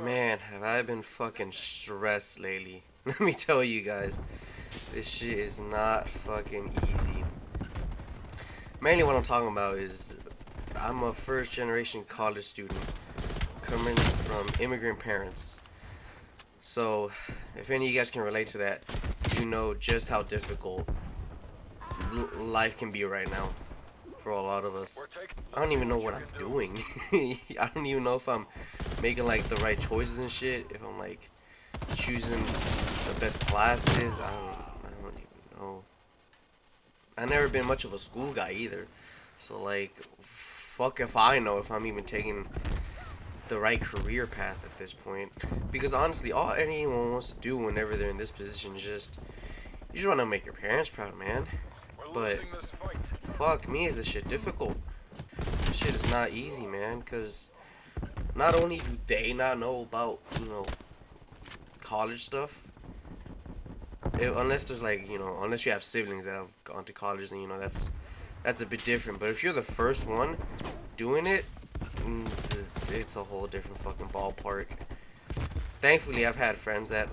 Man, have I been fucking stressed lately. Let me tell you guys, this shit is not fucking easy. Mainly what I'm talking about is I'm a first generation college student coming from immigrant parents. So, if any of you guys can relate to that, you know just how difficult life can be right now for a lot of us. I don't even know what I'm doing. I don't even know if I'm making like the right choices and shit. If I'm like choosing the best classes. I don't even know. I never been much of a school guy either. So like, fuck if I know if I'm even taking the right career path at this point. Because honestly, all anyone wants to do whenever they're in this position is just you just want to make your parents proud, man. But fuck me, is this shit difficult? This shit is not easy, man. Cause not only do they not know about college stuff, unless there's like unless you have siblings that have gone to college, then that's a bit different. But if you're the first one doing it, mm, it's a whole different fucking ballpark. Thankfully, I've had friends that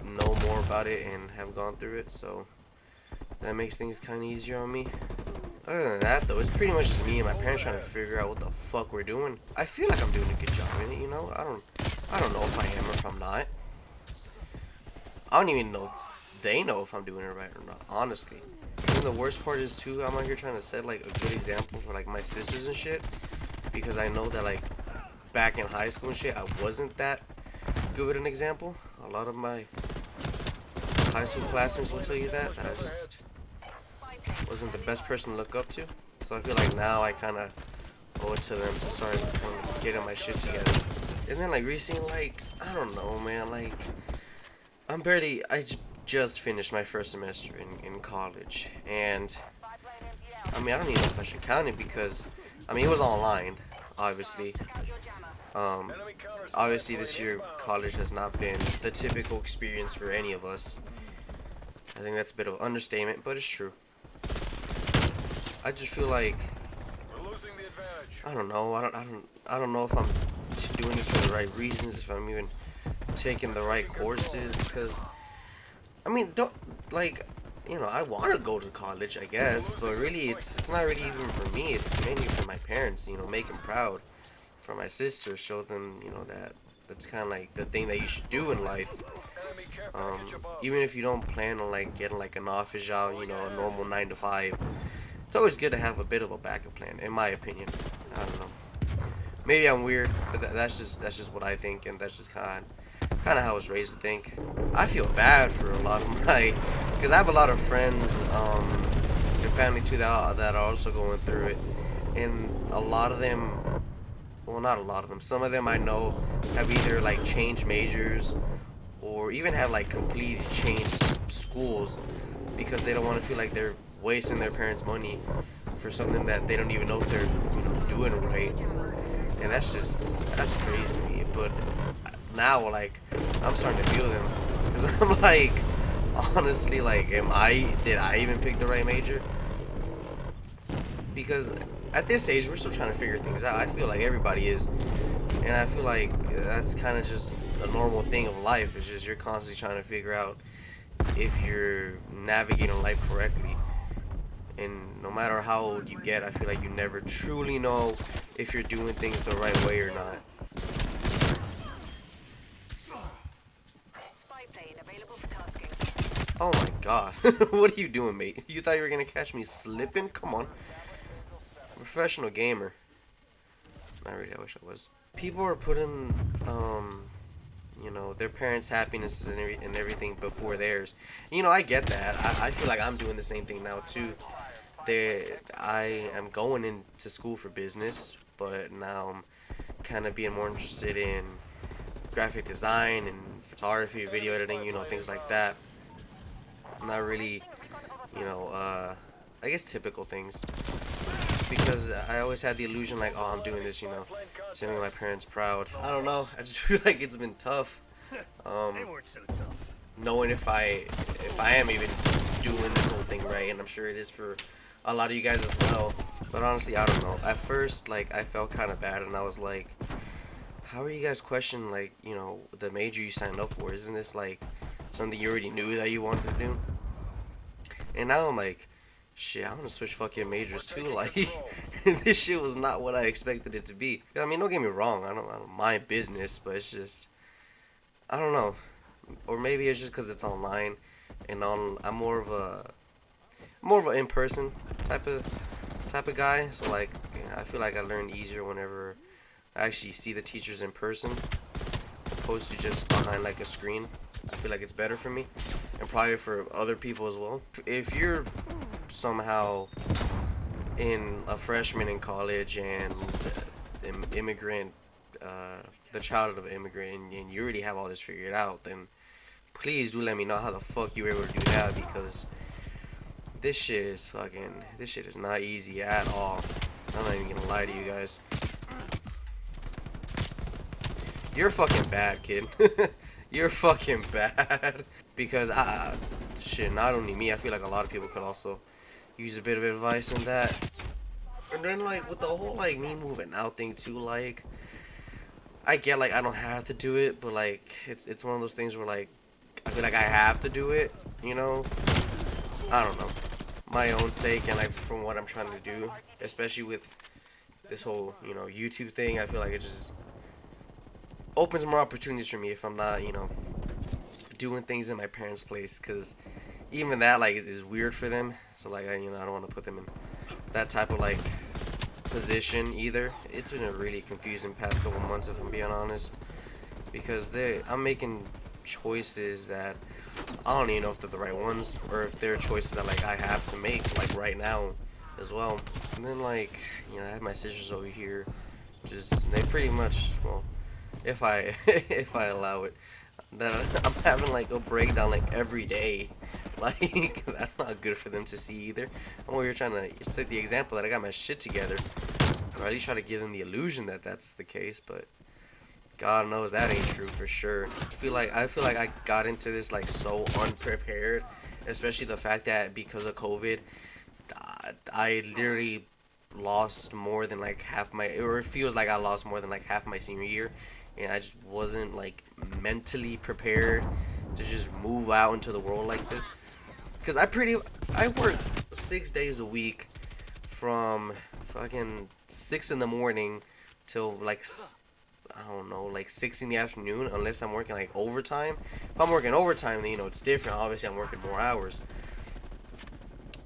know more about it and have gone through it, so that makes things kind of easier on me. Other than that, though, it's pretty much just me and my parents trying to figure out what the fuck we're doing. I feel like I'm doing a good job in it, I don't know if I am or if I'm not. I don't even know if they know if I'm doing it right or not, honestly. And the worst part is, too, I'm out here trying to set, like, a good example for, like, my sisters and shit. Because I know that, like, back in high school and shit, I wasn't that good of an example. A lot of my high school classmates will tell you that I just wasn't the best person to look up to. So I feel like now I kind of owe it to them to start getting my shit together. And then, like, recently, like, I don't know, man, like, I just finished my first semester in college, and I mean, I don't even know if I should count it because, I mean, it was online, obviously. Um, Obviously this year college has not been the typical experience for any of us. I think that's a bit of an understatement, but it's true. I just feel like I don't know. I don't know if I'm doing this for the right reasons, if I'm even taking the right courses, because I mean, don't like, I want to go to college, I guess, but really it's not really even for me. It's mainly for my parents, make them proud. For my sister, show them, that's kind of like the thing that you should do in life. Even if you don't plan on like getting like an office job, a normal 9 to 5, it's always good to have a bit of a backup plan, in my opinion. I don't know. Maybe I'm weird, but that's just what I think, and that's just kind of how I was raised to think. I feel bad for a lot of because I have a lot of friends, and family too that are also going through it, and a lot of them. Well, not a lot of them. Some of them I know have either like changed majors or even have like completely changed schools because they don't want to feel like they're wasting their parents' money for something that they don't even know if they're doing right. And that's crazy to me. But now like I'm starting to feel them because I'm like honestly like did I even pick the right major? Because at this age, we're still trying to figure things out. I feel like everybody is. And I feel like that's kind of just a normal thing of life. It's just you're constantly trying to figure out if you're navigating life correctly. And no matter how old you get, I feel like you never truly know if you're doing things the right way or not. Oh my god. What are you doing, mate? You thought you were going to catch me slipping? Come on. Professional gamer. Not really, I wish I was. People are putting, their parents' happiness and everything before theirs. I get that. I feel like I'm doing the same thing now, too. I am going into school for business, but now I'm kind of being more interested in graphic design and photography, video editing, things like that. Not really, I guess typical things. Because I always had the illusion like, oh, I'm doing this, to make my parents proud. I don't know. I just feel like it's been tough. Knowing if I am even doing this whole thing right, and I'm sure it is for a lot of you guys as well. But honestly, I don't know. At first, like, I felt kind of bad, and I was like, how are you guys questioning, like, the major you signed up for? Isn't this like something you already knew that you wanted to do? And now I'm like, shit, I want to switch fucking majors too. Like, this shit was not what I expected it to be. I mean, don't get me wrong, I don't mind business, but it's just, I don't know. Or maybe it's just because it's online, and I'm more of an in-person type of guy. So like, I feel like I learn easier whenever I actually see the teachers in person, opposed to just behind like a screen. I feel like it's better for me, and probably for other people as well. If you're somehow in a freshman in college and immigrant, the child of an immigrant, and you already have all this figured out, then please do let me know how the fuck you were able to do that, because this shit is not easy at all. I'm not even gonna lie to you guys. You're fucking bad, kid. You're fucking bad. Because shit, not only me, I feel like a lot of people could also use a bit of advice in that. And then like with the whole like me moving out thing too, like I get like I don't have to do it, but like it's one of those things where like I feel like I have to do it, you know? I don't know. My own sake and like from what I'm trying to do, especially with this whole, YouTube thing, I feel like it just opens more opportunities for me if I'm not, doing things in my parents' place, because even that like is weird for them. So like I don't want to put them in that type of like position either. It's been a really confusing past couple months if I'm being honest, because I'm making choices that I don't even know if they're the right ones, or if they're choices that like I have to make like right now as well. And then like I have my sisters over here, just they pretty much, well, if I if I allow it, that I'm having like a breakdown like every day. Like that's not good for them to see either. I'm over here trying to set the example that I got my shit together, or at least try to give them the illusion that that's the case. But God knows that ain't true for sure. I feel like I got into this like so unprepared, especially the fact that because of COVID, I literally lost more than like half my, or it feels like I lost more than like half my senior year, and I just wasn't like mentally prepared to just move out into the world like this. Because I work 6 days a week from fucking 6 in the morning till like I don't know, like 6 in the afternoon, unless I'm working like overtime. If I'm working overtime, then it's different. Obviously, I'm working more hours,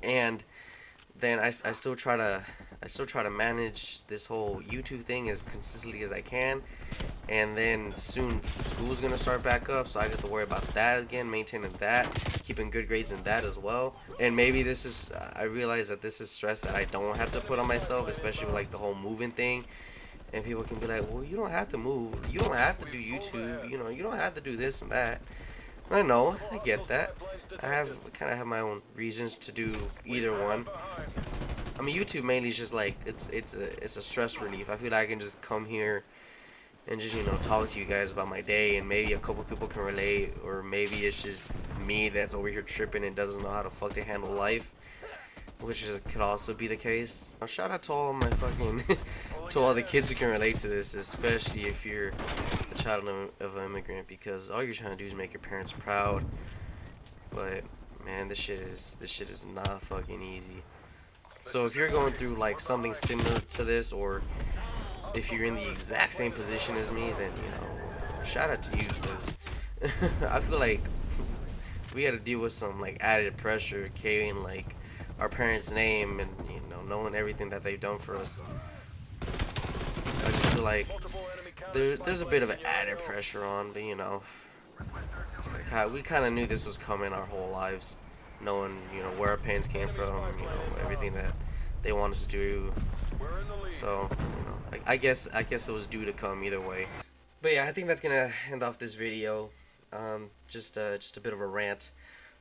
and then I still try to manage this whole YouTube thing as consistently as I can. And then soon school's gonna start back up, so I get to worry about that again, maintaining that, keeping good grades in that as well. And maybe I realize that this is stress that I don't have to put on myself, especially with like the whole moving thing. And people can be like, well, you don't have to move, you don't have to do YouTube, you don't have to do this and that. I know, I get that. I kind of have my own reasons to do either one. I mean, YouTube mainly is just like it's a stress relief. I feel like I can just come here and just talk to you guys about my day, and maybe a couple people can relate, or maybe it's just me that's over here tripping and doesn't know how to fuck to handle life, which could also be the case. Shout out to all my fucking to all the kids who can relate to this, especially if you're a child of an immigrant, because all you're trying to do is make your parents proud. But man, this shit is not fucking easy. So if you're going through like something similar to this, or if you're in the exact same position as me, then shout out to you, because I feel like we had to deal with some like added pressure carrying like our parents' name, and knowing everything that they've done for us. I just feel like there's a bit of an added pressure on, but we kind of knew this was coming our whole lives, knowing where our parents came from, everything that they wanted to do. So I guess it was due to come either way. But yeah, I think that's gonna end off this video. Just a bit of a rant.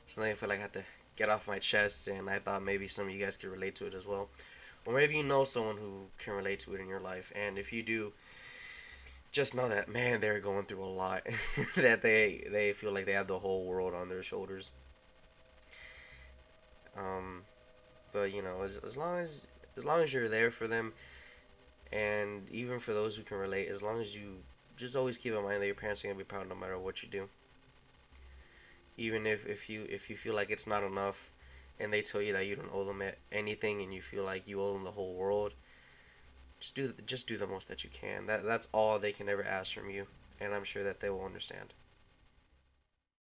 Something I feel like I had to get off my chest, and I thought maybe some of you guys could relate to it as well, or maybe you know someone who can relate to it in your life. And if you do, just know that, man, they're going through a lot. That they feel like they have the whole world on their shoulders. But as long as you're there for them, and even for those who can relate, as long as you just always keep in mind that your parents are gonna be proud no matter what you do. Even if you feel like it's not enough, and they tell you that you don't owe them anything, and you feel like you owe them the whole world, just do the most that you can. That's all they can ever ask from you, and I'm sure that they will understand.